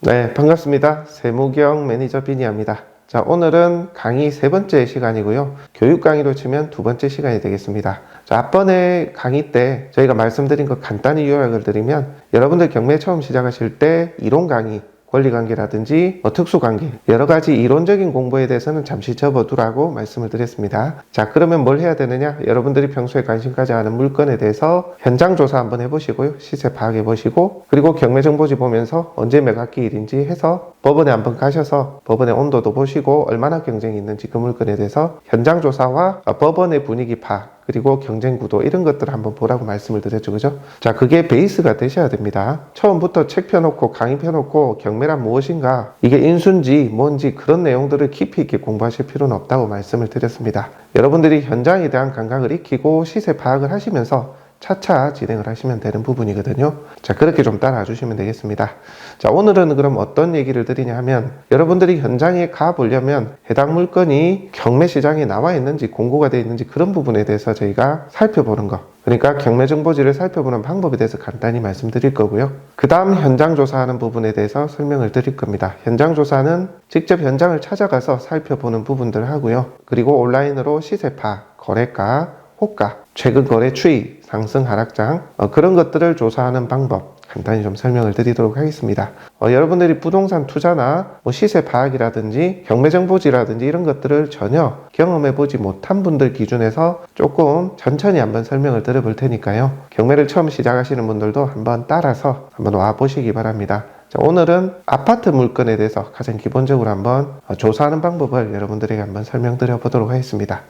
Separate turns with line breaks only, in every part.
네, 반갑습니다. 세무경 매니저 비니아입니다. 자, 오늘은 강의 세 번째 시간이고요. 교육 강의로 치면 두 번째 시간이 되겠습니다. 자, 앞번에 강의 때 저희가 말씀드린 것 간단히 요약을 드리면 여러분들 경매 처음 시작하실 때 이론 강의, 권리관계라든지 특수관계 여러 가지 이론적인 공부에 대해서는 잠시 접어두라고 말씀을 드렸습니다. 자, 그러면 뭘 해야 되느냐? 여러분들이 평소에 관심 가져 하는 물건에 대해서 현장 조사 한번 해보시고요. 시세 파악해 보시고, 그리고 경매 정보지 보면서 언제 매각기일인지 해서 법원에 한번 가셔서 법원의 온도도 보시고 얼마나 경쟁이 있는지 그 물건에 대해서 현장 조사와 법원의 분위기 파악, 그리고 경쟁 구도 이런 것들을 한번 보라고 말씀을 드렸죠. 그죠? 자, 그게 베이스가 되셔야 됩니다. 처음부터 책 펴놓고 강의 펴놓고 경매란 무엇인가, 이게 인수인지 뭔지 그런 내용들을 깊이 있게 공부하실 필요는 없다고 말씀을 드렸습니다. 여러분들이 현장에 대한 감각을 익히고 시세 파악을 하시면서 차차 진행을 하시면 되는 부분이거든요. 자, 그렇게 좀 따라와 주시면 되겠습니다. 자, 오늘은 그럼 어떤 얘기를 드리냐 하면, 여러분들이 현장에 가보려면 해당 물건이 경매 시장에 나와 있는지 공고가 되어 있는지 그런 부분에 대해서 저희가 살펴보는 거, 그러니까 경매 정보지를 살펴보는 방법에 대해서 간단히 말씀드릴 거고요. 그 다음 현장 조사하는 부분에 대해서 설명을 드릴 겁니다. 현장 조사는 직접 현장을 찾아가서 살펴보는 부분들을 하고요. 그리고 온라인으로 시세 파악, 거래가, 호가, 최근 거래 추이, 상승 하락장 그런 것들을 조사하는 방법 간단히 좀 설명을 드리도록 하겠습니다. 여러분들이 부동산 투자나 시세 파악이라든지 경매 정보지라든지 이런 것들을 전혀 경험해 보지 못한 분들 기준에서 조금 천천히 한번 설명을 드려볼 테니까요. 경매를 처음 시작하시는 분들도 한번 따라서 한번 와 보시기 바랍니다. 자, 오늘은 아파트 물건에 대해서 가장 기본적으로 한번 조사하는 방법을 여러분들에게 한번 설명드려 보도록 하겠습니다.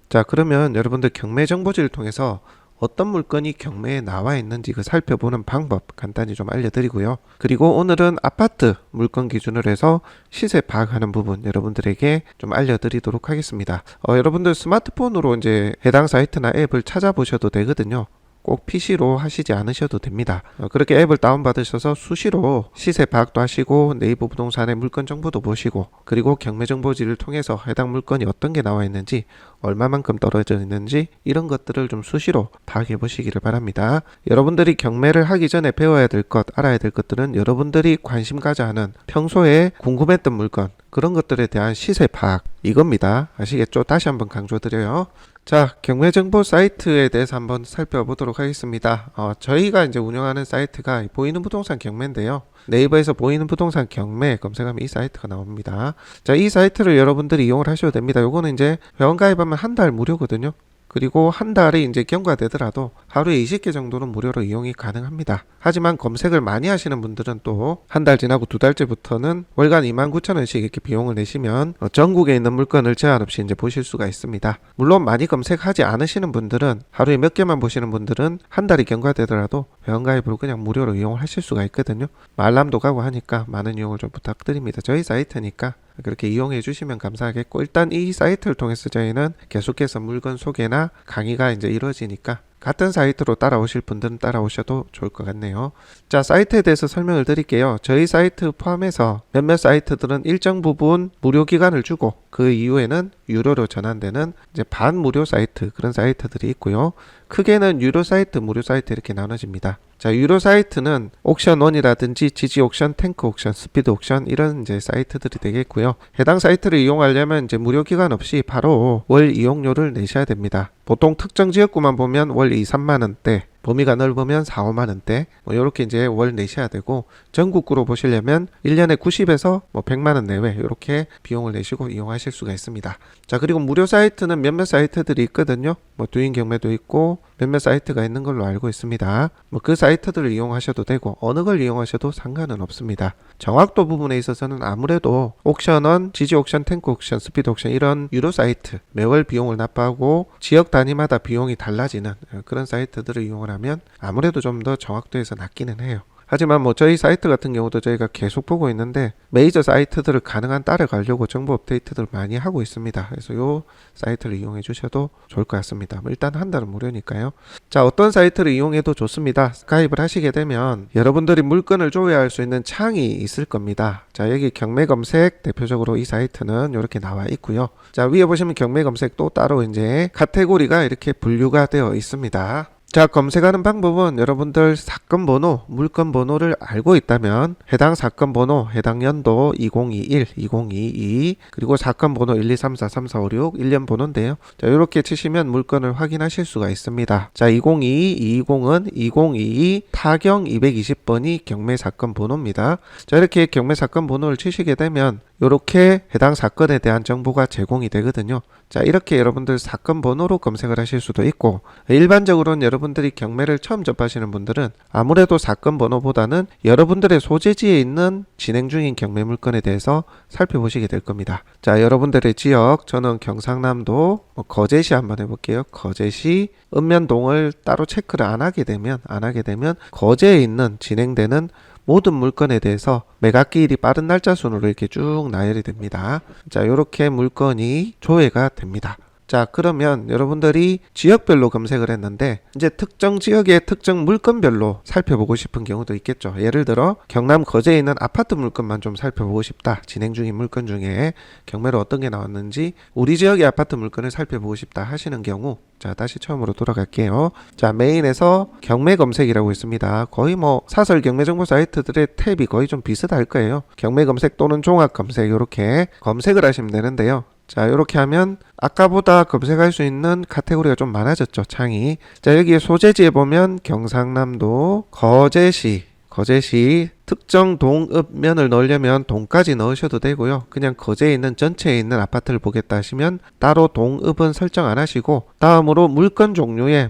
자, 그러면 여러분들 경매 정보지를 통해서 어떤 물건이 경매에 나와 있는지 그 살펴보는 방법 간단히 좀 알려드리고요. 그리고 오늘은 아파트 물건 기준으로 해서 시세 파악하는 부분 여러분들에게 좀 알려드리도록 하겠습니다. 여러분들 스마트폰으로 이제 해당 사이트나 앱을 찾아보셔도 되거든요. 꼭 PC로 하시지 않으셔도 됩니다. 그렇게 앱을 다운받으셔서 수시로 시세 파악도 하시고 네이버 부동산의 물건 정보도 보시고, 그리고 경매 정보지를 통해서 해당 물건이 어떤 게 나와 있는지, 얼마만큼 떨어져 있는지 이런 것들을 좀 수시로 파악해 보시기를 바랍니다. 여러분들이 경매를 하기 전에 배워야 될 것, 알아야 될 것들은 여러분들이 관심 가져 하는 평소에 궁금했던 물건, 그런 것들에 대한 시세 파악 이겁니다. 아시겠죠? 다시 한번 강조드려요. 자, 경매 정보 사이트에 대해서 한번 살펴보도록 하겠습니다. 저희가 이제 운영하는 사이트가 보이는 부동산 경매인데요. 네이버에서 보이는 부동산 경매 검색하면 이 사이트가 나옵니다. 자, 이 사이트를 여러분들이 이용을 하셔도 됩니다. 요거는 이제 회원 가입하면 한 달 무료거든요. 그리고 한 달이 이제 경과되더라도 하루에 20개 정도는 무료로 이용이 가능합니다. 하지만 검색을 많이 하시는 분들은 또 한 달 지나고 두 달째부터는 월간 29,000원씩 이렇게 비용을 내시면 전국에 있는 물건을 제한 없이 이제 보실 수가 있습니다. 물론 많이 검색하지 않으시는 분들은, 하루에 몇 개만 보시는 분들은 한 달이 경과되더라도 회원가입으로 그냥 무료로 이용을 하실 수가 있거든요. 말람도 가고 하니까 많은 이용을 좀 부탁드립니다. 저희 사이트니까 그렇게 이용해 주시면 감사하겠고, 일단 이 사이트를 통해서 저희는 계속해서 물건 소개나 강의가 이제 이루어지니까 같은 사이트로 따라오실 분들은 따라오셔도 좋을 것 같네요. 자, 사이트에 대해서 설명을 드릴게요. 저희 사이트 포함해서 몇몇 사이트들은 일정 부분 무료 기간을 주고 그 이후에는 유료로 전환되는 이제 반무료 사이트, 그런 사이트들이 있고요. 크게는 유료 사이트, 무료 사이트 이렇게 나눠집니다. 자, 유료 사이트는 옥션1이라든지 지지 옥션, 탱크 옥션, 스피드 옥션 이런 이제 사이트들이 되겠고요. 해당 사이트를 이용하려면 이제 무료 기간 없이 바로 월 이용료를 내셔야 됩니다. 보통 특정 지역구만 보면 월 2, 3만 원대, 범위가 넓으면 4, 5만 원대 이렇게 이제 월 내셔야 되고, 전국구로 보시려면 1년에 90에서 100만 원 내외 이렇게 비용을 내시고 이용하실 수가 있습니다. 자, 그리고 무료 사이트는 몇몇 사이트들이 있거든요. 두인 경매도 있고 몇몇 사이트가 있는 걸로 알고 있습니다. 그 사이트들을 이용하셔도 되고 어느 걸 이용하셔도 상관은 없습니다. 정확도 부분에 있어서는 아무래도 옥션원, 지지 옥션, 탱크 옥션, 스피드 옥션 이런 유료 사이트 매월 비용을 납부하고 지역 단위마다 비용이 달라지는 그런 사이트들을 이용을 하면 아무래도 좀 더 정확도에서 낫기는 해요. 하지만 저희 사이트 같은 경우도 저희가 계속 보고 있는데 메이저 사이트들을 가능한 따라가려고 정보 업데이트를 많이 하고 있습니다. 그래서 요 사이트를 이용해 주셔도 좋을 것 같습니다. 일단 한 달은 무료니까요. 자, 어떤 사이트를 이용해도 좋습니다. 가입을 하시게 되면 여러분들이 물건을 조회할 수 있는 창이 있을 겁니다. 자, 여기 경매 검색 대표적으로 이 사이트는 이렇게 나와 있고요. 자, 위에 보시면 경매 검색 또 따로 이제 카테고리가 이렇게 분류가 되어 있습니다. 자, 검색하는 방법은 여러분들 사건 번호, 물건 번호를 알고 있다면 해당 사건 번호, 해당 연도 2021, 2022 그리고 사건 번호 1234, 3456, 1년 번호인데요. 자, 이렇게 치시면 물건을 확인하실 수가 있습니다. 자, 2022, 220은 2022 타경 220번이 경매 사건 번호입니다. 자, 이렇게 경매 사건 번호를 치시게 되면 이렇게 해당 사건에 대한 정보가 제공이 되거든요. 자, 이렇게 여러분들 사건 번호로 검색을 하실 수도 있고, 일반적으로는 여러분들이 경매를 처음 접하시는 분들은 아무래도 사건 번호보다는 여러분들의 소재지에 있는 진행 중인 경매 물건에 대해서 살펴보시게 될 겁니다. 자, 여러분들의 지역, 저는 경상남도 거제시 한번 해볼게요. 거제시 읍면동을 따로 체크를 안 하게 되면 거제에 있는 진행되는 모든 물건에 대해서 매각기일이 빠른 날짜 순으로 이렇게 쭉 나열이 됩니다. 자, 이렇게 물건이 조회가 됩니다. 자, 그러면 여러분들이 지역별로 검색을 했는데 이제 특정 지역의 특정 물건별로 살펴보고 싶은 경우도 있겠죠. 예를 들어 경남 거제에 있는 아파트 물건만 좀 살펴보고 싶다. 진행 중인 물건 중에 경매로 어떤 게 나왔는지 우리 지역의 아파트 물건을 살펴보고 싶다 하시는 경우, 자, 다시 처음으로 돌아갈게요. 자, 메인에서 경매 검색이라고 있습니다. 거의 뭐 사설 경매 정보 사이트들의 탭이 거의 좀 비슷할 거예요. 경매 검색 또는 종합 검색, 이렇게 검색을 하시면 되는데요. 자, 이렇게 하면 아까보다 검색할 수 있는 카테고리가 좀 많아졌죠, 창이. 자, 여기에 소재지에 보면 경상남도 거제시 특정 동읍면을 넣으려면 동까지 넣으셔도 되고요. 그냥 거제에 있는 전체에 있는 아파트를 보겠다 하시면 따로 동읍은 설정 안 하시고, 다음으로 물건 종류에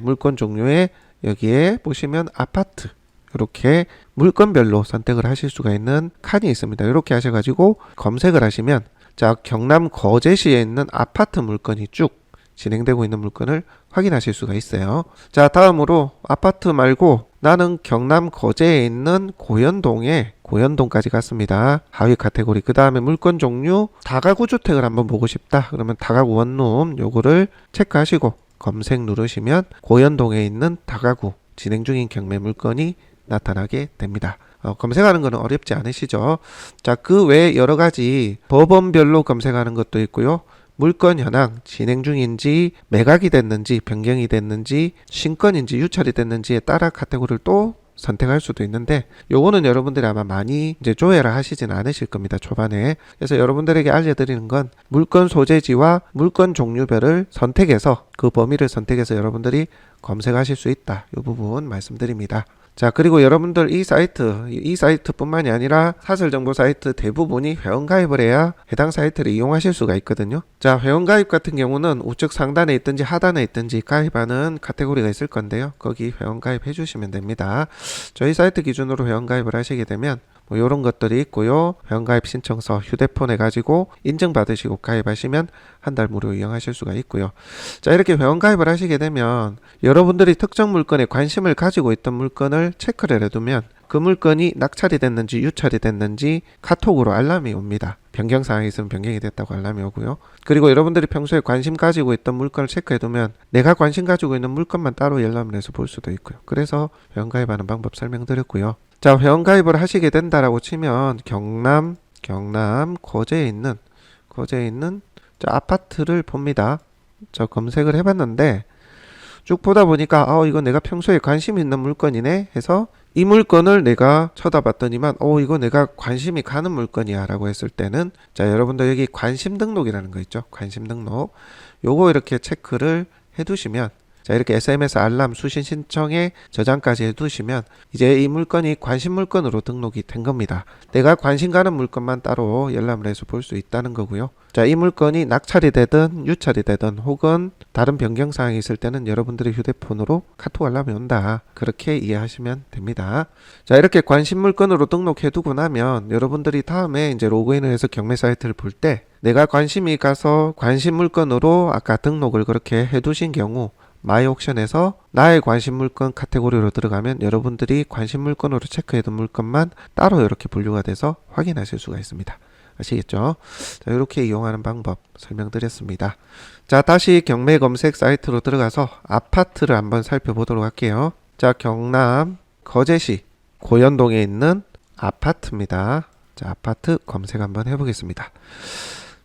여기에 보시면 아파트, 이렇게 물건별로 선택을 하실 수가 있는 칸이 있습니다. 이렇게 하셔가지고 검색을 하시면, 자, 경남 거제시에 있는 아파트 물건이 쭉 진행되고 있는 물건을 확인하실 수가 있어요. 자, 다음으로 아파트 말고 나는 경남 거제에 있는 고현동까지 갔습니다. 하위 카테고리. 그 다음에 물건 종류 다가구 주택을 한번 보고 싶다. 그러면 다가구 원룸 요거를 체크하시고 검색 누르시면 고현동에 있는 다가구 진행 중인 경매 물건이 나타나게 됩니다. 검색하는 것은 어렵지 않으시죠? 자, 그 외에 여러 가지 법원별로 검색하는 것도 있고요. 물건 현황, 진행 중인지, 매각이 됐는지, 변경이 됐는지, 신건인지, 유찰이 됐는지에 따라 카테고리를 또 선택할 수도 있는데, 요거는 여러분들이 아마 많이 이제 조회를 하시진 않으실 겁니다, 초반에. 그래서 여러분들에게 알려드리는 건 물건 소재지와 물건 종류별을 선택해서, 그 범위를 선택해서 여러분들이 검색하실 수 있다. 이 부분 말씀드립니다. 자, 그리고 여러분들 이 사이트뿐만이 아니라 사설정보 사이트 대부분이 회원가입을 해야 해당 사이트를 이용하실 수가 있거든요. 자, 회원가입 같은 경우는 우측 상단에 있든지 하단에 있든지 가입하는 카테고리가 있을 건데요. 거기 회원가입 해주시면 됩니다. 저희 사이트 기준으로 회원가입을 하시게 되면 뭐 이런 것들이 있고요. 회원가입 신청서 휴대폰에 가지고 인증받으시고 가입하시면 한 달 무료 이용하실 수가 있고요. 자, 이렇게 회원가입을 하시게 되면 여러분들이 특정 물건에 관심을 가지고 있던 물건을 체크를 해두면 그 물건이 낙찰이 됐는지 유찰이 됐는지 카톡으로 알람이 옵니다. 변경사항이 있으면 변경이 됐다고 알람이 오고요. 그리고 여러분들이 평소에 관심 가지고 있던 물건을 체크해두면 내가 관심 가지고 있는 물건만 따로 열람을 해서 볼 수도 있고요. 그래서 회원가입하는 방법 설명드렸고요. 자, 회원가입을 하시게 된다라고 치면 경남 거제에 있는 자, 아파트를 봅니다. 저 검색을 해봤는데 쭉 보다 보니까 이거 내가 평소에 관심 있는 물건이네 해서 이 물건을 내가 쳐다봤더니만 이거 내가 관심이 가는 물건이야 라고 했을 때는, 자, 여러분들 여기 관심 등록이라는 거 있죠. 관심 등록 요거 이렇게 체크를 해두시면, 자, 이렇게 SMS 알람 수신 신청에 저장까지 해두시면 이제 이 물건이 관심 물건으로 등록이 된 겁니다. 내가 관심 가는 물건만 따로 열람을 해서 볼 수 있다는 거고요. 자, 이 물건이 낙찰이 되든 유찰이 되든 혹은 다른 변경 사항이 있을 때는 여러분들의 휴대폰으로 카톡 알람이 온다. 그렇게 이해하시면 됩니다. 자, 이렇게 관심 물건으로 등록해 두고 나면 여러분들이 다음에 이제 로그인을 해서 경매 사이트를 볼 때 내가 관심이 가서 관심 물건으로 아까 등록을 그렇게 해 두신 경우 마이 옥션에서 나의 관심 물건 카테고리로 들어가면 여러분들이 관심 물건으로 체크해둔 물건만 따로 이렇게 분류가 돼서 확인하실 수가 있습니다. 아시겠죠? 자, 이렇게 이용하는 방법 설명드렸습니다. 자, 다시 경매 검색 사이트로 들어가서 아파트를 한번 살펴보도록 할게요. 자, 경남 거제시 고현동에 있는 아파트입니다. 자, 아파트 검색 한번 해보겠습니다.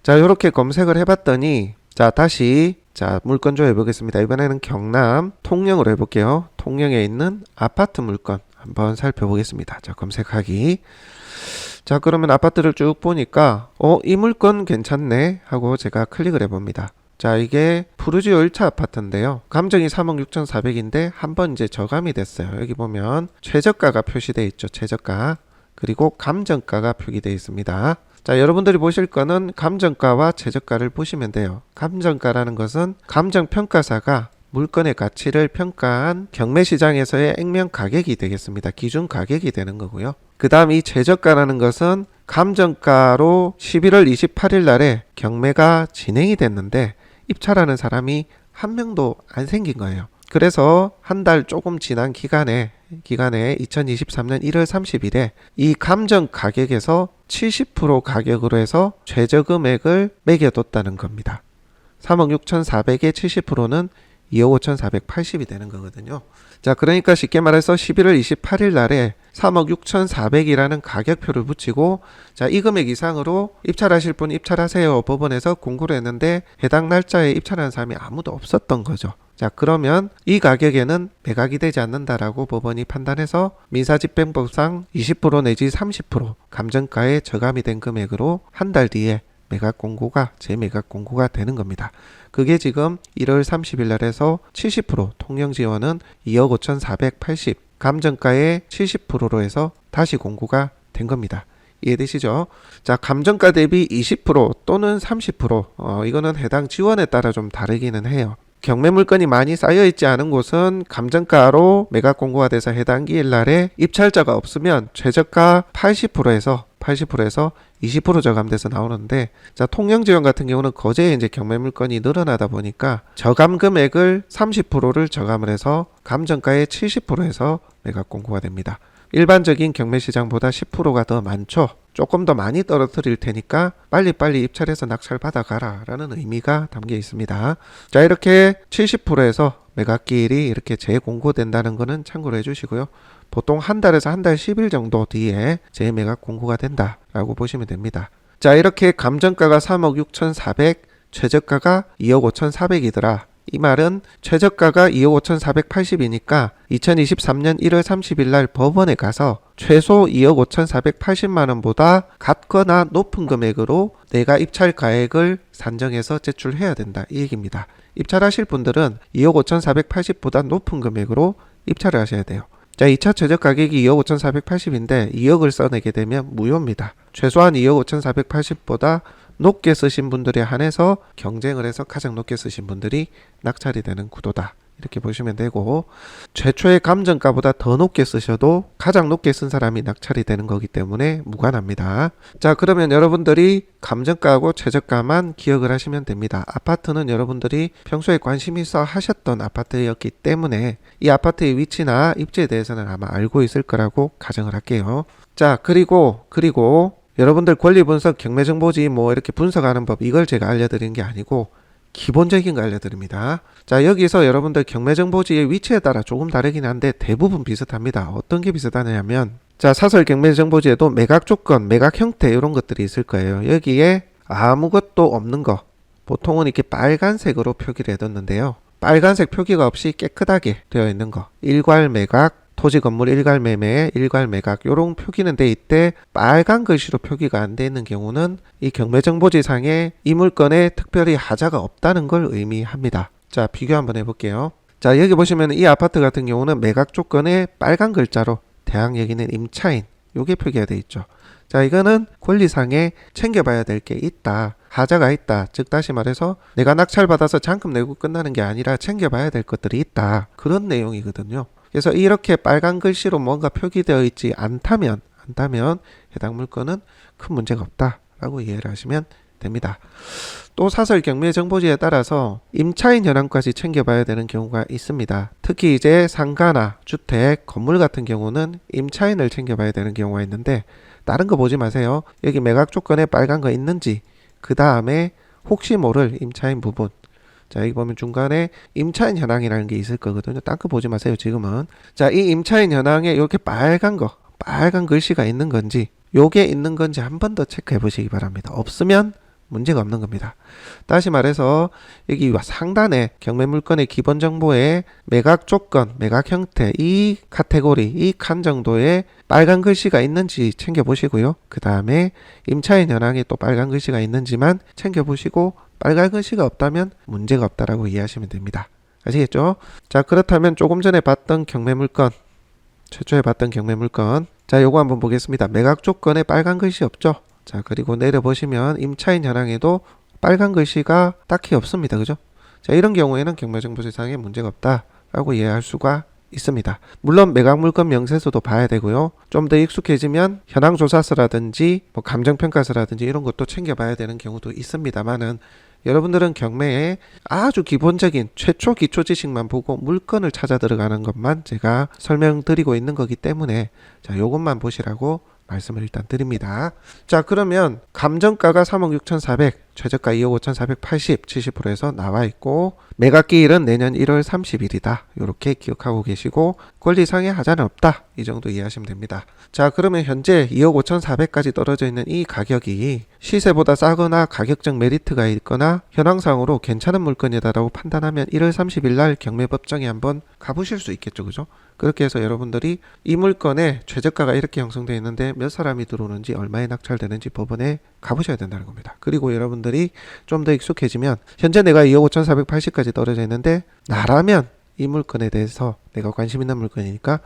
자, 이렇게 검색을 해봤더니, 자, 다시 자, 물건조 해보겠습니다. 이번에는 경남 통영으로 해볼게요. 통영에 있는 아파트 물건 한번 살펴보겠습니다. 자, 검색하기. 자, 그러면 아파트를 쭉 보니까 이 물건 괜찮네 하고 제가 클릭을 해봅니다. 자, 이게 푸르지오 1차 아파트인데요. 감정이 3억 6,400인데 한번 이제 저감이 됐어요. 여기 보면 최저가가 표시되어 있죠. 최저가. 그리고 감정가가 표기되어 있습니다. 자, 여러분들이 보실 거는 감정가와 최저가를 보시면 돼요. 감정가라는 것은 감정평가사가 물건의 가치를 평가한 경매시장에서의 액면 가격이 되겠습니다. 기준 가격이 되는 거고요. 그 다음 이 최저가라는 것은 감정가로 11월 28일 날에 경매가 진행이 됐는데 입찰하는 사람이 한 명도 안 생긴 거예요. 그래서 한 달 조금 지난 기간에 2023년 1월 30일에 이 감정 가격에서 70% 가격으로 해서 최저금액을 매겨뒀다는 겁니다. 3억 6,400의 70%는 2억 5,480이 되는 거거든요. 자, 그러니까 쉽게 말해서 11월 28일 날에 3억 6,400이라는 가격표를 붙이고, 자, 이 금액 이상으로 입찰하실 분 입찰하세요. 법원에서 공고를 했는데 해당 날짜에 입찰하는 사람이 아무도 없었던 거죠. 자, 그러면 이 가격에는 매각이 되지 않는다라고 법원이 판단해서 민사집행법상 20% 내지 30% 감정가에 저감이 된 금액으로 한 달 뒤에 매각 공고가 재매각 공고가 되는 겁니다. 그게 지금 1월 30일 날에서 70% 통영 지원은 2억 5,480 감정가의 70%로 해서 다시 공고가 된 겁니다. 이해되시죠? 자, 감정가 대비 20% 또는 30% 이거는 해당 지원에 따라 좀 다르기는 해요. 경매 물건이 많이 쌓여있지 않은 곳은 감정가로 매각 공고가 돼서 해당 기일 날에 입찰자가 없으면 최저가 80%에서 20% 저감돼서 나오는데, 자, 통영 지원 같은 경우는 거제에 이제 경매 물건이 늘어나다 보니까 저감 금액을 30%를 저감을 해서 감정가의 70%에서 매각 공고가 됩니다. 일반적인 경매 시장보다 10%가 더 많죠. 조금 더 많이 떨어뜨릴 테니까 빨리빨리 입찰해서 낙찰 받아가라 라는 의미가 담겨 있습니다. 자, 이렇게 70%에서 매각기일이 이렇게 재공고된다는 거는 참고로 해주시고요. 보통 한 달에서 한 달 10일 정도 뒤에 재매각 공고가 된다라고 보시면 됩니다. 자, 이렇게 감정가가 3억 6,400, 최저가가 2억 5,400이더라. 이 말은 최저가가 2억 5,480이니까 2023년 1월 30일 날 법원에 가서 최소 2억 5,480만 원보다 같거나 높은 금액으로 내가 입찰 가액을 산정해서 제출해야 된다, 이 얘기입니다. 입찰하실 분들은 2억 5,480보다 높은 금액으로 입찰을 하셔야 돼요. 자, 2차 최저 가격이 2억 5,480인데 2억을 써내게 되면 무효입니다. 최소한 2억 5,480보다 높게 쓰신 분들에 한해서 경쟁을 해서 가장 높게 쓰신 분들이 낙찰이 되는 구도다, 이렇게 보시면 되고, 최초의 감정가보다 더 높게 쓰셔도 가장 높게 쓴 사람이 낙찰이 되는 거기 때문에 무관합니다. 자, 그러면 여러분들이 감정가하고 최저가만 기억을 하시면 됩니다. 아파트는 여러분들이 평소에 관심 있어 하셨던 아파트였기 때문에 이 아파트의 위치나 입지에 대해서는 아마 알고 있을 거라고 가정을 할게요. 자, 그리고 여러분들 권리 분석, 경매 정보지 뭐 이렇게 분석하는 법, 이걸 제가 알려드리는 게 아니고 기본적인 거 알려드립니다. 자, 여기서 여러분들 경매 정보지의 위치에 따라 조금 다르긴 한데 대부분 비슷합니다. 어떤 게 비슷하냐면, 자, 사설 경매 정보지에도 매각 조건, 매각 형태 이런 것들이 있을 거예요. 여기에 아무것도 없는 거, 보통은 이렇게 빨간색으로 표기를 해뒀는데요. 빨간색 표기가 없이 깨끗하게 되어 있는 거, 일괄 매각, 토지 건물 일괄 매매, 일괄 매각, 요런 표기는 돼 있대. 빨간 글씨로 표기가 안 돼 있는 경우는 이 경매정보지상에 이 물건에 특별히 하자가 없다는 걸 의미합니다. 자, 비교 한번 해볼게요. 자, 여기 보시면 이 아파트 같은 경우는 매각 조건에 빨간 글자로 대학 여기는 임차인, 요게 표기가 돼 있죠. 자, 이거는 권리상에 챙겨봐야 될 게 있다, 하자가 있다. 즉 다시 말해서 내가 낙찰받아서 잔금 내고 끝나는 게 아니라 챙겨봐야 될 것들이 있다, 그런 내용이거든요. 그래서 이렇게 빨간 글씨로 뭔가 표기되어 있지 않다면 해당 물건은 큰 문제가 없다라고 이해를 하시면 됩니다. 또 사설 경매 정보지에 따라서 임차인 현황까지 챙겨봐야 되는 경우가 있습니다. 특히 이제 상가나 주택, 건물 같은 경우는 임차인을 챙겨봐야 되는 경우가 있는데, 다른 거 보지 마세요. 여기 매각 조건에 빨간 거 있는지, 그 다음에 혹시 모를 임차인 부분, 자, 여기 보면 중간에 임차인 현황이라는 게 있을 거거든요. 딴 거 보지 마세요, 지금은. 자, 이 임차인 현황에 이렇게 빨간 글씨가 있는 건지, 요게 있는 건지 한 번 더 체크해 보시기 바랍니다. 없으면 문제가 없는 겁니다. 다시 말해서 여기 상단에 경매 물건의 기본 정보에 매각 조건, 매각 형태, 이 카테고리, 이 칸 정도의 빨간 글씨가 있는지 챙겨보시고요. 그 다음에 임차인 현황에 또 빨간 글씨가 있는지만 챙겨보시고 빨간 글씨가 없다면 문제가 없다라고 이해하시면 됩니다. 아시겠죠? 자, 그렇다면 조금 전에 봤던 경매 물건, 최초에 봤던 경매 물건, 자, 요거 한번 보겠습니다. 매각 조건에 빨간 글씨 없죠? 자, 그리고 내려보시면 임차인 현황에도 빨간 글씨가 딱히 없습니다. 그죠? 자, 이런 경우에는 경매정보세상에 문제가 없다라고 이해할 수가 있습니다. 물론 매각 물건 명세서도 봐야 되고요. 좀 더 익숙해지면 현황조사서라든지 뭐 감정평가서라든지 이런 것도 챙겨봐야 되는 경우도 있습니다만은 여러분들은 경매에 아주 기본적인 최초 기초 지식만 보고 물건을 찾아 들어가는 것만 제가 설명드리고 있는 거기 때문에 자, 요것만 보시라고 말씀을 일단 드립니다. 자, 그러면 감정가가 3억 6,400, 최저가 2억 5,480, 70%에서 나와 있고 매각기일은 내년 1월 30일이다. 이렇게 기억하고 계시고 권리상의 하자는 없다. 이 정도 이해하시면 됩니다. 자, 그러면 현재 2억 5,400까지 떨어져 있는 이 가격이 시세보다 싸거나 가격적 메리트가 있거나 현황상으로 괜찮은 물건이다라고 판단하면 1월 30일 날 경매법정에 한번 가보실 수 있겠죠. 그죠? 그렇게 해서 여러분들이 이 물건의 최저가가 이렇게 형성되어 있는데 몇 사람이 들어오는지 얼마에 낙찰되는지 법원에 가보셔야 된다는 겁니다. 그리고 여러분들이 좀 더 익숙해지면 현재 내가 2억 5,480까지 떨어져 있는데 나라면 이 물건에 대해서 내가 관심 있는 물건이니까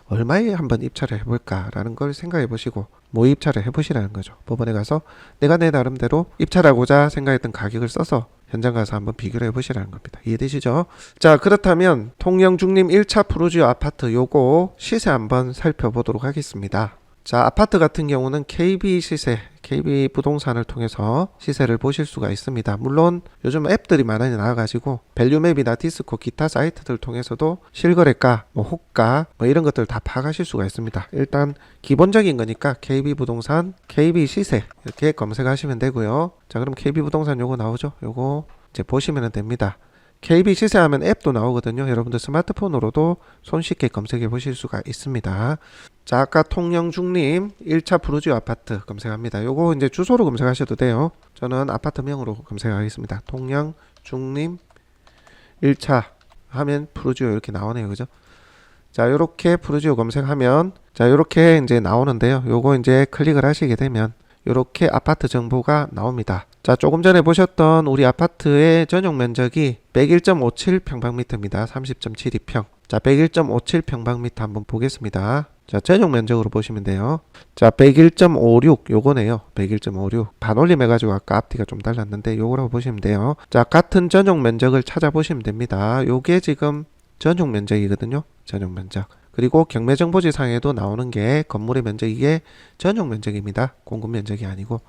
얼마에 한번 입찰을 해볼까라는 걸 생각해 보시고 모의 입찰을 해보시라는 거죠. 법원에 가서 내가 내 나름대로 입찰하고자 생각했던 가격을 써서 현장 가서 한번 비교를 해보시라는 겁니다. 이해되시죠? 자, 그렇다면 통영중림 1차 푸르지오 아파트 요거 시세 한번 살펴보도록 하겠습니다. 자, 아파트 같은 경우는 KB 시세, KB 부동산을 통해서 시세를 보실 수가 있습니다. 물론 요즘 앱들이 많이 나와가지고 밸류맵이나 디스코 기타 사이트들 통해서도 실거래가, 뭐 호가, 뭐 이런 것들 다 파악하실 수가 있습니다. 일단 기본적인 거니까 KB 부동산, KB 시세 이렇게 검색하시면 되고요. 자, 그럼 KB 부동산 요거 나오죠? 요거 이제 보시면 됩니다. KB 시세하면 앱도 나오거든요. 여러분들 스마트폰으로도 손쉽게 검색해 보실 수가 있습니다. 자, 아까 통영중림 1차 푸르지오 아파트 검색합니다. 요거 이제 주소로 검색하셔도 돼요. 저는 아파트명으로 검색하겠습니다. 통영중림 1차 하면 푸르지오 이렇게 나오네요. 그죠? 자, 요렇게 푸르지오 검색하면 자, 요렇게 이제 나오는데요. 요거 이제 클릭을 하시게 되면 요렇게 아파트 정보가 나옵니다. 자, 조금 전에 보셨던 우리 아파트의 전용 면적이 101.57평방미터입니다. 30.72평. 자, 101.57평방미터 한번 보겠습니다. 자, 전용 면적으로 보시면 돼요. 자, 101.56 요거네요. 101.56 반올림 해가지고 아까 앞뒤가 좀 달랐는데 요거라고 보시면 돼요. 자, 같은 전용 면적을 찾아보시면 됩니다. 요게 지금 전용 면적이거든요. 전용 면적. 그리고 경매정보지상에도 나오는 게 건물의 면적, 이게 전용 면적입니다. 공급 면적이 아니고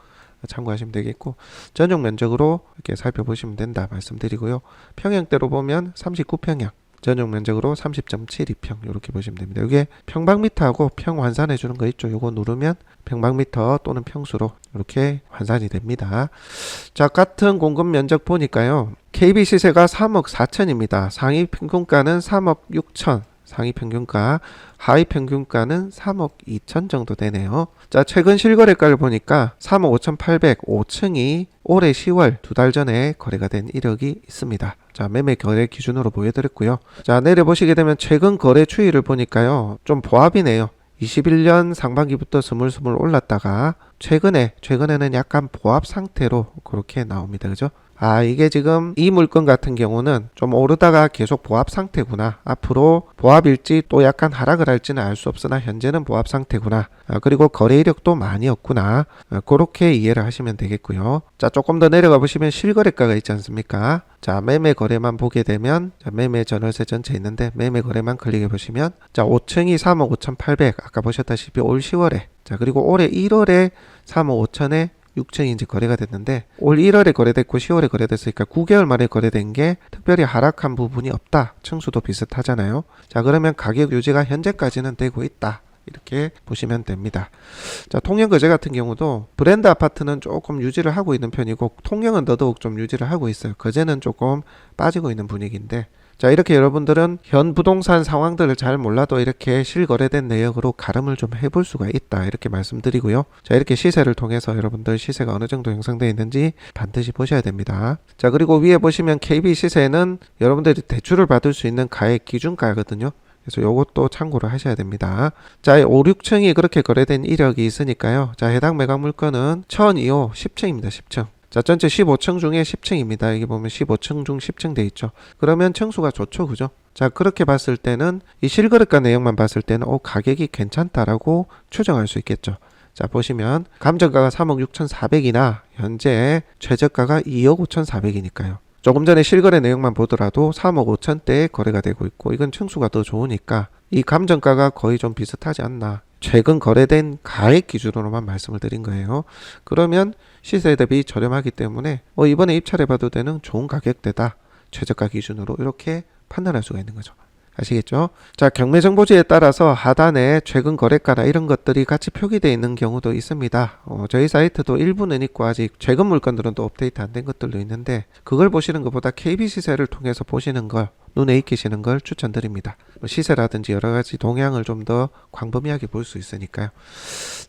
참고하시면 되겠고 전용 면적으로 이렇게 살펴보시면 된다 말씀드리고요. 평형대로 보면 39평형, 전용 면적으로 30.72평 이렇게 보시면 됩니다. 이게 평방미터하고 평 환산해 주는 거 있죠. 요거 누르면 평방미터 또는 평수로 이렇게 환산이 됩니다. 자, 같은 공급 면적 보니까요. KB 시세가 3억 4천입니다. 상위 평균가는 3억 6천, 상위 평균가, 하위 평균가는 3억 2천 정도 되네요. 자, 최근 실거래가를 보니까 3억 5,800, 5층이 올해 10월 두 달 전에 거래가 된 이력이 있습니다. 자, 매매 거래 기준으로 보여드렸고요. 자, 내려보시게 되면 최근 거래 추이를 보니까요. 좀 보합이네요. 21년 상반기부터 스물스물 올랐다가 최근에는 약간 보합 상태로 그렇게 나옵니다. 그죠? 아, 이게 지금 이 물건 같은 경우는 좀 오르다가 계속 보합 상태구나. 앞으로 보합일지 또 약간 하락을 할지는 알 수 없으나 현재는 보합 상태구나. 그리고 거래 이력도 많이 없구나. 그렇게 이해를 하시면 되겠고요. 자, 조금 더 내려가 보시면 실거래가가 있지 않습니까? 자, 매매 거래만 보게 되면 자, 매매 전월세 전체 있는데 매매 거래만 클릭해 보시면 자, 5층이 3억 5,800 아까 보셨다시피 올 10월에 자, 그리고 올해 1월에 3억 5천에 6층이 이제 거래가 됐는데 올 1월에 거래됐고 10월에 거래됐으니까 9개월 만에 거래된 게 특별히 하락한 부분이 없다. 층수도 비슷하잖아요. 자, 그러면 가격 유지가 현재까지는 되고 있다. 이렇게 보시면 됩니다. 자, 통영거제 같은 경우도 브랜드 아파트는 조금 유지를 하고 있는 편이고 통영은 더더욱 좀 유지를 하고 있어요. 거제는 조금 빠지고 있는 분위기인데 자, 이렇게 여러분들은 현 부동산 상황들을 잘 몰라도 이렇게 실거래된 내역으로 가름을 좀 해볼 수가 있다, 이렇게 말씀드리고요. 자, 이렇게 시세를 통해서 여러분들 시세가 어느 정도 형성되어 있는지 반드시 보셔야 됩니다. 자, 그리고 위에 보시면 KB 시세는 여러분들이 대출을 받을 수 있는 가액 기준가거든요. 그래서 요것도 참고를 하셔야 됩니다. 자, 5, 6층이 그렇게 거래된 이력이 있으니까요. 자, 해당 매각 물건은 1002호 10층입니다. 10층. 자, 전체 15층 중에 10층입니다. 여기 보면 15층 중 10층 돼 있죠. 그러면 층수가 좋죠, 그죠? 자, 그렇게 봤을 때는 이 실거래가 내용만 봤을 때는 가격이 괜찮다라고 추정할 수 있겠죠. 자, 보시면 감정가가 3억 6,400이나 현재 최저가가 2억 5,400이니까요. 조금 전에 실거래 내용만 보더라도 3억 5천대에 거래가 되고 있고, 이건 층수가 더 좋으니까 이 감정가가 거의 좀 비슷하지 않나. 최근 거래된 가액 기준으로만 말씀을 드린 거예요. 그러면 시세 대비 저렴하기 때문에 이번에 입찰해봐도 되는 좋은 가격대다, 최저가 기준으로 이렇게 판단할 수가 있는 거죠. 아시겠죠? 자, 경매정보지에 따라서 하단에 최근 거래가나 이런 것들이 같이 표기되어 있는 경우도 있습니다. 저희 사이트도 일부는 있고 아직 최근 물건들은 또 업데이트 안 된 것들도 있는데, 그걸 보시는 것보다 KB 시세를 통해서 보시는 걸, 눈에 익히시는 걸 추천드립니다. 시세라든지 여러 가지 동향을 좀 더 광범위하게 볼 수 있으니까요.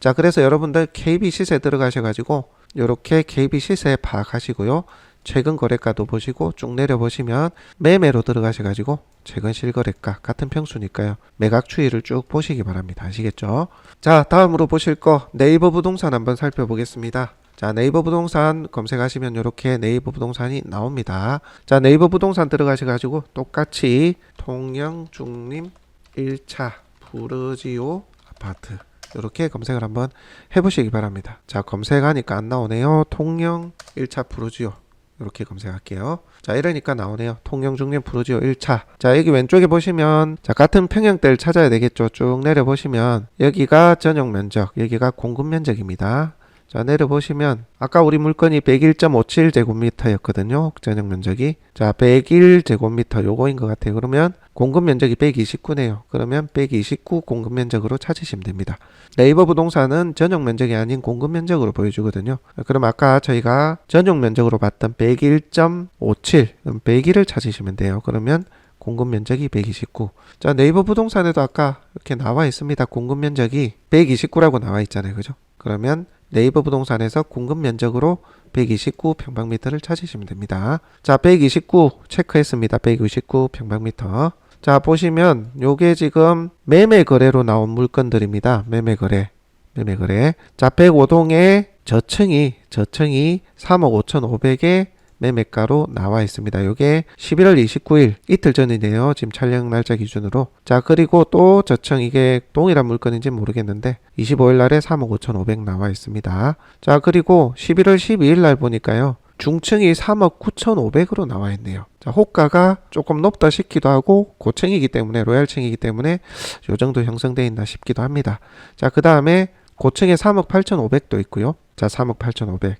자, 그래서 여러분들 KB 시세 들어가셔가지고 이렇게 KB 시세 파악하시고요. 최근 거래가도 보시고 쭉 내려보시면 매매로 들어가셔가지고 최근 실거래가 같은 평수니까요. 매각 추이를 쭉 보시기 바랍니다. 아시겠죠? 자, 다음으로 보실 거 네이버 부동산 한번 살펴보겠습니다. 자, 네이버 부동산 검색하시면 이렇게 네이버 부동산이 나옵니다. 자, 네이버 부동산 들어가셔가지고 똑같이 통영중림 1차 부르지오 아파트 이렇게 검색을 한번 해보시기 바랍니다. 자, 검색하니까 안 나오네요. 통영 1차 부르지오 이렇게 검색할게요. 자, 이러니까 나오네요. 통영중림 부르지오 1차. 자, 여기 왼쪽에 보시면 자, 같은 평형대를 찾아야 되겠죠. 쭉 내려보시면 여기가 전용 면적, 여기가 공급 면적입니다. 자, 내려보시면 아까 우리 물건이 101.57제곱미터였거든요. 전용 면적이. 자, 101제곱미터 요거인 것 같아요. 그러면 공급 면적이 129네요. 그러면 129 공급 면적으로 찾으시면 됩니다. 네이버 부동산은 전용 면적이 아닌 공급 면적으로 보여주거든요. 그럼 아까 저희가 전용 면적으로 봤던 101.57, 101을 찾으시면 돼요. 그러면 공급 면적이 129. 자, 네이버 부동산에도 아까 이렇게 나와 있습니다. 공급 면적이 129라고 나와 있잖아요. 그죠? 그러면 네이버 부동산에서 공급 면적으로 129 평방미터를 찾으시면 됩니다. 자, 129 체크했습니다. 129 평방미터. 자, 보시면 요게 지금 매매 거래로 나온 물건들입니다. 매매 거래. 자, 105동에 저층이 3억 5,500에 매매가로 나와 있습니다. 요게 11월 29일 이틀 전이네요. 지금 촬영 날짜 기준으로. 자, 그리고 또 저층, 이게 동일한 물건인지 모르겠는데 25일 날에 3억 5,500 나와 있습니다. 자, 그리고 11월 12일 날 보니까요. 중층이 3억 9,500으로 나와 있네요. 자, 호가가 조금 높다 싶기도 하고 고층이기 때문에, 로얄층이기 때문에 요 정도 형성되어 있나 싶기도 합니다. 자, 그 다음에 고층에 3억 8,500도 있고요. 자, 3억 8,500.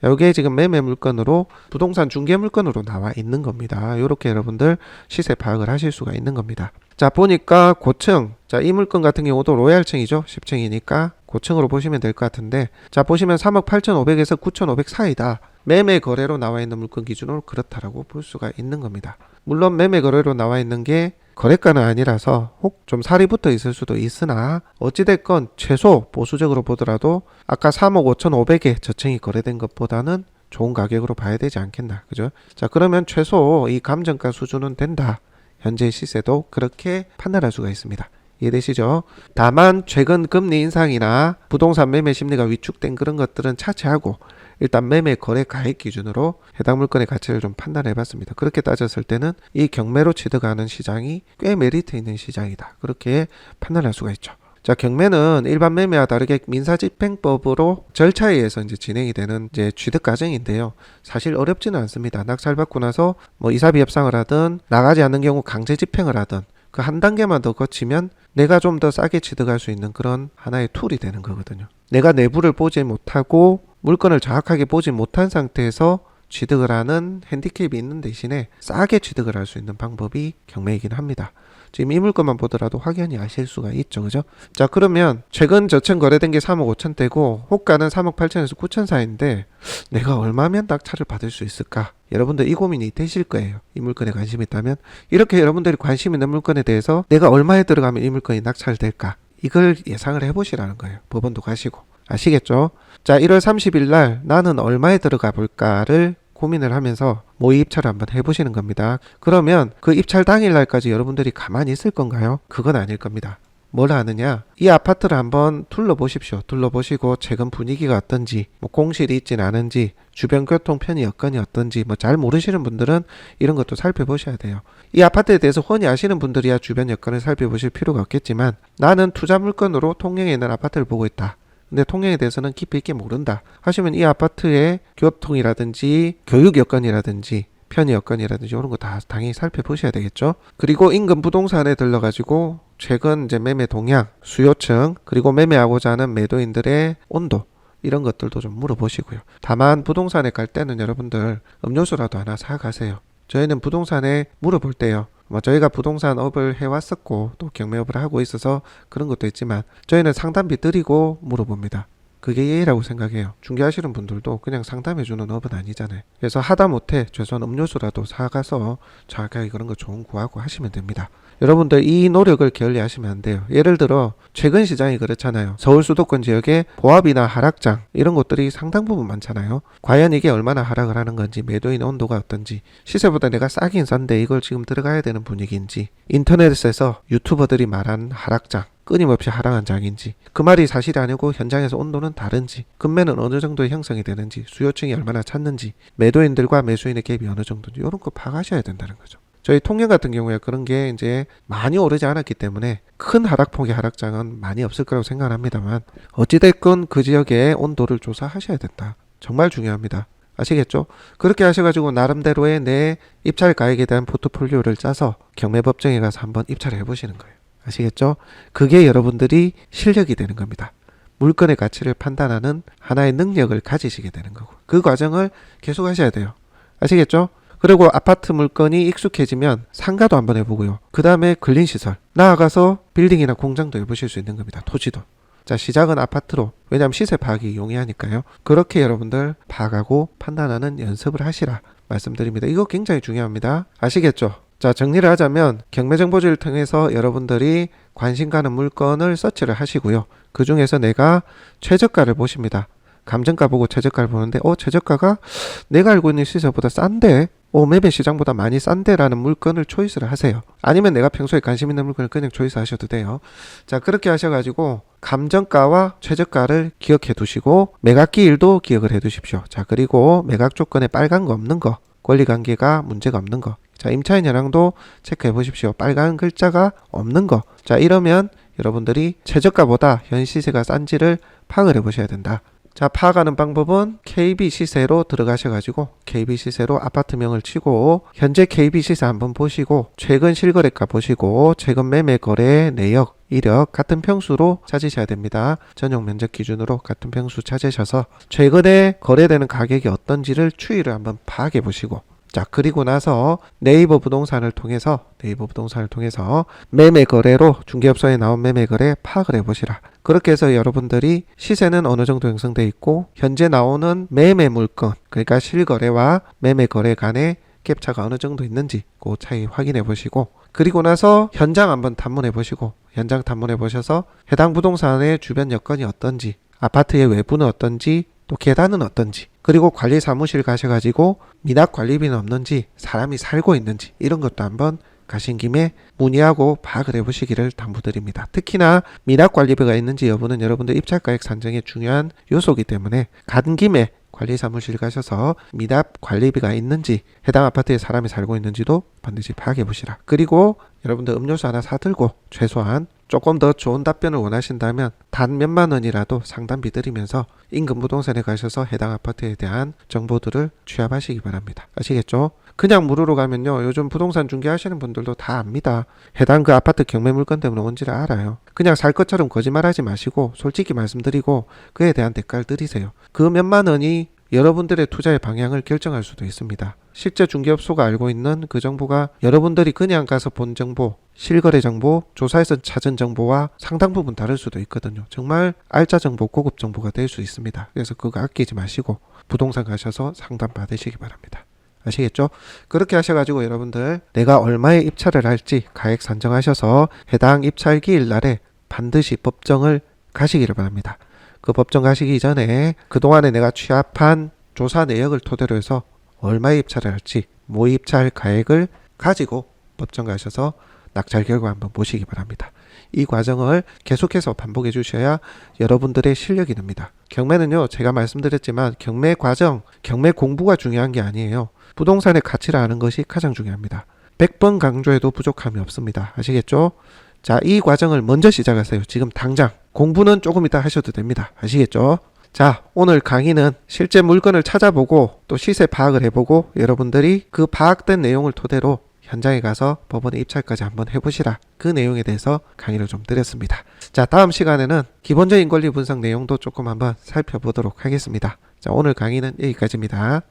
여기에 지금 매매 물건으로 부동산 중개 물건으로 나와 있는 겁니다. 이렇게 여러분들 시세 파악을 하실 수가 있는 겁니다. 자, 보니까 고층, 자, 이 물건 같은 경우도 로얄층이죠. 10층이니까 고층으로 보시면 될 것 같은데, 자, 보시면 3억 8,500에서 9,500 사이다. 매매 거래로 나와 있는 물건 기준으로 그렇다라고 볼 수가 있는 겁니다. 물론 매매 거래로 나와 있는 게 거래가는 아니라서 혹 좀 살이 붙어 있을 수도 있으나, 어찌됐건 최소 보수적으로 보더라도 아까 3억 5,500에 저층이 거래된 것보다는 좋은 가격으로 봐야 되지 않겠나, 그죠? 자, 그러면 최소 이 감정가 수준은 된다. 현재 시세도 그렇게 판단할 수가 있습니다. 이해되시죠? 다만 최근 금리 인상이나 부동산 매매 심리가 위축된 그런 것들은 차치하고 일단 매매 거래 가액 기준으로 해당 물건의 가치를 좀 판단해 봤습니다. 그렇게 따졌을 때는 이 경매로 취득하는 시장이 꽤 메리트 있는 시장이다, 그렇게 판단할 수가 있죠. 자, 경매는 일반 매매와 다르게 민사집행법으로 절차에 의해서 이제 진행이 되는 이제 취득 과정인데요. 사실 어렵지는 않습니다. 낙찰받고 나서 뭐 이사비 협상을 하든 나가지 않는 경우 강제 집행을 하든 그 한 단계만 더 거치면 내가 좀 더 싸게 취득할 수 있는 그런 하나의 툴이 되는 거거든요. 내가 내부를 보지 못하고 물건을 정확하게 보지 못한 상태에서 취득을 하는 핸디캡이 있는 대신에 싸게 취득을 할 수 있는 방법이 경매이긴 합니다. 지금 이 물건만 보더라도 확연히 아실 수가 있죠. 그죠? 자, 그러면 최근 저층 거래된 게 3억 5천대고 호가는 3억 8천에서 9천 사이인데 내가 얼마면 낙찰을 받을 수 있을까? 여러분들 이 고민이 되실 거예요. 이 물건에 관심이 있다면. 이렇게 여러분들이 관심 있는 물건에 대해서 내가 얼마에 들어가면 이 물건이 낙찰될까? 이걸 예상을 해보시라는 거예요. 법원도 가시고. 아시겠죠? 자, 1월 30일 날 나는 얼마에 들어가 볼까를 고민을 하면서 모의 입찰을 한번 해보시는 겁니다. 그러면 그 입찰 당일 날까지 여러분들이 가만히 있을 건가요? 그건 아닐 겁니다. 뭘 하느냐? 이 아파트를 한번 둘러보십시오. 둘러보시고 최근 분위기가 어떤지, 뭐 공실이 있진 않은지, 주변 교통 편의 여건이 어떤지, 뭐 잘 모르시는 분들은 이런 것도 살펴보셔야 돼요. 이 아파트에 대해서 훤히 아시는 분들이야 주변 여건을 살펴보실 필요가 없겠지만 나는 투자 물건으로 통영에 있는 아파트를 보고 있다. 근데 통영에 대해서는 깊이 있게 모른다 하시면 이 아파트의 교통이라든지 교육 여건이라든지 편의 여건이라든지 이런 거 다 당연히 살펴보셔야 되겠죠. 그리고 인근 부동산에 들러가지고 최근 이제 매매 동향, 수요층, 그리고 매매하고자 하는 매도인들의 온도 이런 것들도 좀 물어보시고요. 다만 부동산에 갈 때는 여러분들 음료수라도 하나 사가세요. 저희는 부동산에 물어볼 때요. 저희가 부동산 업을 해왔었고 또 경매업을 하고 있어서 그런 것도 있지만 저희는 상담비 드리고 물어봅니다. 그게 예의라고 생각해요. 중개하시는 분들도 그냥 상담해주는 업은 아니잖아요. 그래서 하다못해 최소한 음료수라도 사가서 자기가 그런 거 좋은 구하고 하시면 됩니다. 여러분들 이 노력을 게을리하시면 안 돼요. 예를 들어 최근 시장이 그렇잖아요. 서울 수도권 지역에 보합이나 하락장 이런 것들이 상당 부분 많잖아요. 과연 이게 얼마나 하락을 하는 건지, 매도인 온도가 어떤지, 시세보다 내가 싸긴 싼데 이걸 지금 들어가야 되는 분위기인지, 인터넷에서 유튜버들이 말한 하락장 끊임없이 하락한 장인지, 그 말이 사실이 아니고 현장에서 온도는 다른지, 금매는 어느 정도 형성이 되는지, 수요층이 얼마나 찾는지, 매도인들과 매수인의 갭이 어느 정도인지 이런 거 파악하셔야 된다는 거죠. 저희 통영 같은 경우에 그런 게 이제 많이 오르지 않았기 때문에 큰 하락폭의 하락장은 많이 없을 거라고 생각합니다만 어찌됐건 그 지역의 온도를 조사하셔야 된다. 정말 중요합니다. 아시겠죠? 그렇게 하셔가지고 나름대로의 내 입찰 가액에 대한 포트폴리오를 짜서 경매법정에 가서 한번 입찰을 해보시는 거예요. 아시겠죠? 그게 여러분들이 실력이 되는 겁니다. 물건의 가치를 판단하는 하나의 능력을 가지시게 되는 거고 그 과정을 계속 하셔야 돼요. 아시겠죠? 그리고 아파트 물건이 익숙해지면 상가도 한번 해보고요. 그 다음에 근린시설 나아가서 빌딩이나 공장도 해보실 수 있는 겁니다. 토지도. 자, 시작은 아파트로. 왜냐하면 시세 파악이 용이하니까요. 그렇게 여러분들 파악하고 판단하는 연습을 하시라 말씀드립니다. 이거 굉장히 중요합니다. 아시겠죠? 자, 정리를 하자면 경매정보지를 통해서 여러분들이 관심 가는 물건을 서치를 하시고요. 그 중에서 내가 최저가를 보십니다. 감정가 보고 최저가를 보는데 최저가가 내가 알고 있는 시세보다 싼데 매매 시장보다 많이 싼데 라는 물건을 초이스를 하세요. 아니면 내가 평소에 관심 있는 물건을 그냥 초이스 하셔도 돼요. 자, 그렇게 하셔가지고 감정가와 최저가를 기억해 두시고 매각기일도 기억을 해 두십시오. 자, 그리고 매각 조건에 빨간 거 없는 거, 권리관계가 문제가 없는 거, 자, 임차인 현황도 체크해 보십시오. 빨간 글자가 없는 거. 자, 이러면 여러분들이 최저가보다 현 시세가 싼지를 파악을 해 보셔야 된다. 자, 파악하는 방법은 KB 시세로 들어가셔가지고 KB 시세로 아파트명을 치고 현재 KB 시세 한번 보시고 최근 실거래가 보시고 최근 매매 거래 내역 이력 같은 평수로 찾으셔야 됩니다. 전용 면적 기준으로 같은 평수 찾으셔서 최근에 거래되는 가격이 어떤지를 추이를 한번 파악해 보시고 자, 그리고 나서 네이버 부동산을 통해서 매매 거래로 중개업소에 나온 매매 거래 파악을 해보시라. 그렇게 해서 여러분들이 시세는 어느 정도 형성돼 있고 현재 나오는 매매 물건, 그러니까 실거래와 매매 거래 간의 갭차가 어느 정도 있는지 그 차이 확인해 보시고 그리고 나서 현장 한번 탐문해 보시고 현장 탐문해 보셔서 해당 부동산의 주변 여건이 어떤지, 아파트의 외부는 어떤지, 또 계단은 어떤지, 그리고 관리 사무실 가셔가지고 미납 관리비는 없는지, 사람이 살고 있는지 이런 것도 한번 가신 김에 문의하고 파악을 해보시기를 당부드립니다. 특히나 미납 관리비가 있는지 여부는 여러분들 입찰가액 산정의 중요한 요소이기 때문에 간 김에 관리 사무실 가셔서 미납 관리비가 있는지, 해당 아파트에 사람이 살고 있는지도 반드시 파악해 보시라. 그리고 여러분들 음료수 하나 사들고 최소한 조금 더 좋은 답변을 원하신다면 단 몇만 원이라도 상담비 드리면서 인근 부동산에 가셔서 해당 아파트에 대한 정보들을 취합하시기 바랍니다. 아시겠죠? 그냥 물으러 가면요, 요즘 부동산 중개하시는 분들도 다 압니다. 해당 그 아파트 경매 물건 때문에 온지를 알아요. 그냥 살 것처럼 거짓말하지 마시고 솔직히 말씀드리고 그에 대한 대가를 드리세요. 그 몇만 원이 여러분들의 투자의 방향을 결정할 수도 있습니다. 실제 중개업소가 알고 있는 그 정보가 여러분들이 그냥 가서 본 정보, 실거래 정보, 조사에서 찾은 정보와 상당 부분 다를 수도 있거든요. 정말 알짜 정보, 고급 정보가 될 수 있습니다. 그래서 그거 아끼지 마시고 부동산 가셔서 상담 받으시기 바랍니다. 아시겠죠? 그렇게 하셔가지고 여러분들 내가 얼마에 입찰을 할지 가액 산정하셔서 해당 입찰기일 날에 반드시 법정을 가시기를 바랍니다. 그 법정 가시기 전에 그동안에 내가 취합한 조사 내역을 토대로 해서 얼마에 입찰을 할지 모의 입찰 가액을 가지고 법정 가셔서 낙찰 결과 한번 보시기 바랍니다. 이 과정을 계속해서 반복해 주셔야 여러분들의 실력이 납니다. 경매는요, 제가 말씀드렸지만 경매 과정, 경매 공부가 중요한 게 아니에요. 부동산의 가치를 아는 것이 가장 중요합니다. 100번 강조해도 부족함이 없습니다. 아시겠죠? 자, 이 과정을 먼저 시작하세요. 지금 당장. 공부는 조금 이따 하셔도 됩니다. 아시겠죠? 자, 오늘 강의는 실제 물건을 찾아보고 또 시세 파악을 해보고 여러분들이 그 파악된 내용을 토대로 현장에 가서 법원에 입찰까지 한번 해보시라. 그 내용에 대해서 강의를 좀 드렸습니다. 자, 다음 시간에는 기본적인 권리 분석 내용도 조금 한번 살펴보도록 하겠습니다. 자, 오늘 강의는 여기까지입니다.